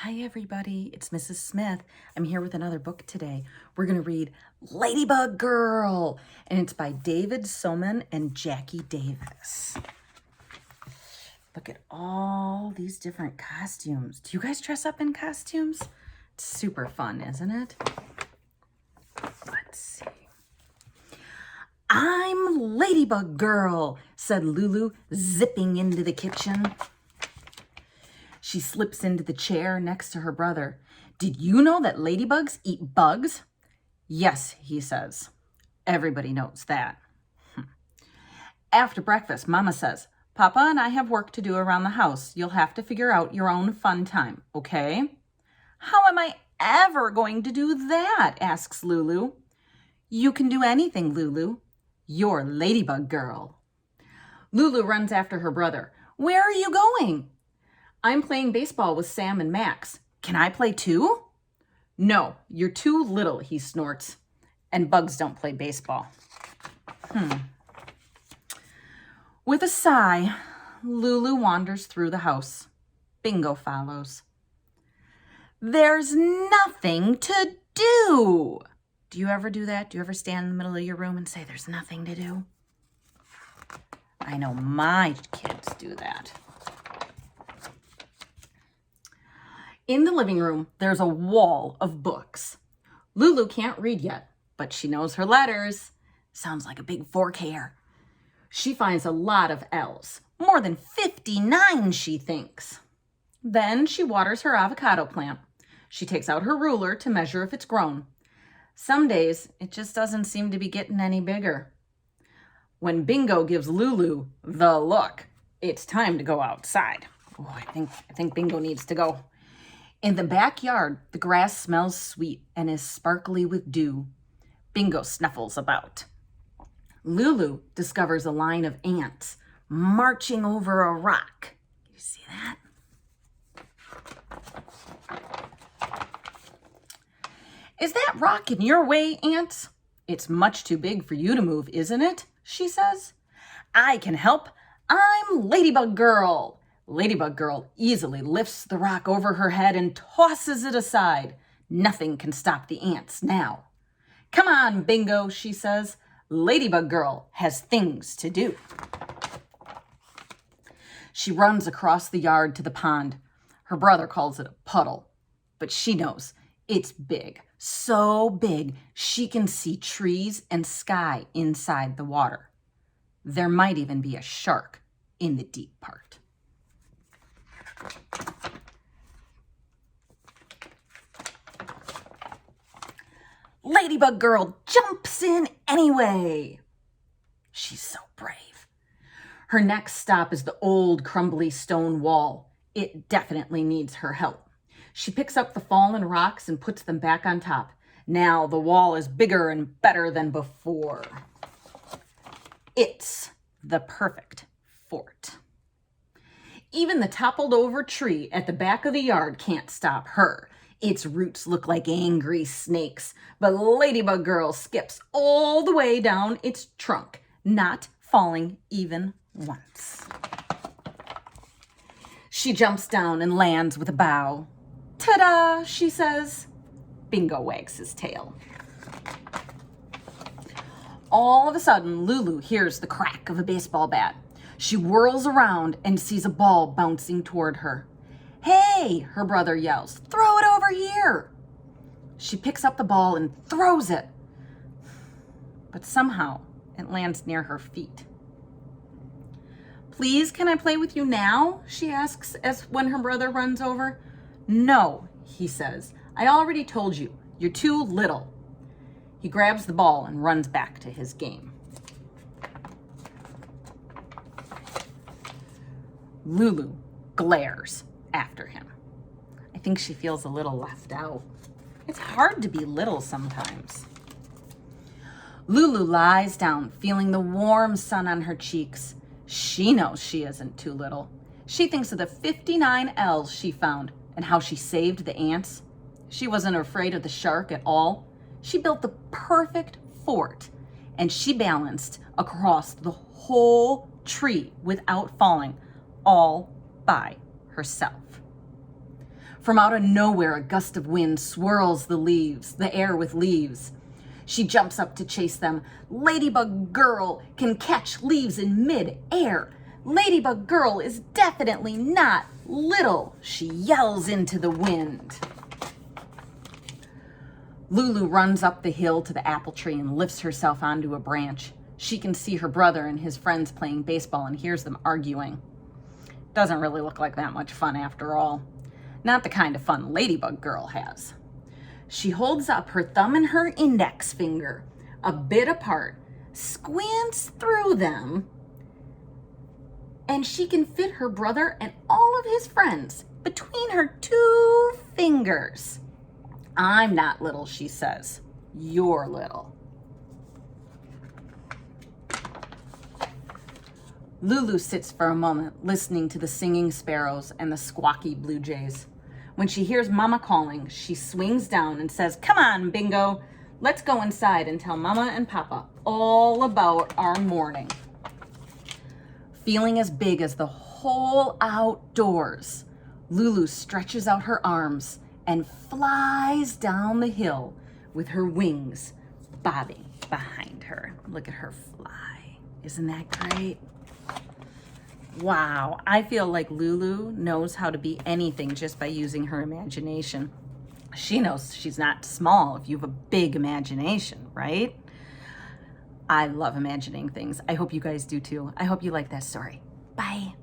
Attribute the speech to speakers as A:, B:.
A: Hi everybody, it's Mrs. Smith. I'm here with another book today. We're going to read Ladybug Girl, and it's by David Soman and Jackie Davis. Look at all these different costumes. Do you guys dress up in costumes? It's super fun, isn't it? Let's see. I'm Ladybug Girl, said Lulu, zipping into the kitchen. She slips into the chair next to her brother. Did you know that ladybugs eat bugs? Yes, he says. Everybody knows that. After breakfast, Mama says, Papa and I have work to do around the house. You'll have to figure out your own fun time, okay? How am I ever going to do that? Asks Lulu. You can do anything, Lulu. You're Ladybug Girl. Lulu runs after her brother. Where are you going? I'm playing baseball with Sam and Max. Can I play too? No, you're too little, he snorts. And bugs don't play baseball. With a sigh, Lulu wanders through the house. Bingo follows. There's nothing to do. Do you ever do that? Do you ever stand in the middle of your room and say there's nothing to do? I know my kids do that. In the living room, there's a wall of books. Lulu can't read yet, but she knows her letters. Sounds like a big fork hair. She finds a lot of L's, more than 59, she thinks. Then she waters her avocado plant. She takes out her ruler to measure if it's grown. Some days, it just doesn't seem to be getting any bigger. When Bingo gives Lulu the look, it's time to go outside. Oh, I think Bingo needs to go. In the backyard, the grass smells sweet and is sparkly with dew. Bingo snuffles about. Lulu discovers a line of ants marching over a rock. You see that? Is that rock in your way, ants? It's much too big for you to move, isn't it? She says. I can help. I'm Ladybug Girl. Ladybug Girl easily lifts the rock over her head and tosses it aside. Nothing can stop the ants now. Come on, Bingo, she says. Ladybug Girl has things to do. She runs across the yard to the pond. Her brother calls it a puddle, but she knows it's big, so big she can see trees and sky inside the water. There might even be a shark in the deep part. Ladybug Girl jumps in anyway. She's so brave. Her next stop is the old crumbly stone wall. It definitely needs her help. She picks up the fallen rocks and puts them back on top. Now the wall is bigger and better than before. It's the perfect fort. Even the toppled over tree at the back of the yard can't stop her. Its roots look like angry snakes, but Ladybug Girl skips all the way down its trunk, not falling even once. She jumps down and lands with a bow. Ta-da, she says. Bingo wags his tail. All of a sudden, Lulu hears the crack of a baseball bat. She whirls around and sees a ball bouncing toward her. Hey, her brother yells, throw it over here. She picks up the ball and throws it. But somehow it lands near her feet. Please, can I play with you now? She asks as when her brother runs over. No, he says. I already told you, you're too little. He grabs the ball and runs back to his game. Lulu glares after him. I think she feels a little left out. It's hard to be little sometimes. Lulu lies down, feeling the warm sun on her cheeks. She knows she isn't too little. She thinks of the 59 L's she found and how she saved the ants. She wasn't afraid of the shark at all. She built the perfect fort, and she balanced across the whole tree without falling, all by herself. From out of nowhere, a gust of wind swirls the air with leaves. She jumps up to chase them. Ladybug Girl can catch leaves in mid-air. Ladybug Girl is definitely not little, she yells into the wind. Lulu runs up the hill to the apple tree and lifts herself onto a branch. She can see her brother and his friends playing baseball and hears them arguing. Doesn't really look like that much fun after all. Not the kind of fun Ladybug Girl has. She holds up her thumb and her index finger, a bit apart, squints through them, and she can fit her brother and all of his friends between her 2 fingers. I'm not little, she says. You're little. Lulu sits for a moment, listening to the singing sparrows and the squawky blue jays. When she hears Mama calling, she swings down and says, "Come on, Bingo, let's go inside and tell Mama and Papa all about our morning." Feeling as big as the whole outdoors, Lulu stretches out her arms and flies down the hill with her wings bobbing behind her. Look at her fly. Isn't that great? Wow, I feel like Lulu knows how to be anything just by using her imagination. She knows she's not small if you have a big imagination, right? I love imagining things. I hope you guys do too. I hope you like that story. Bye.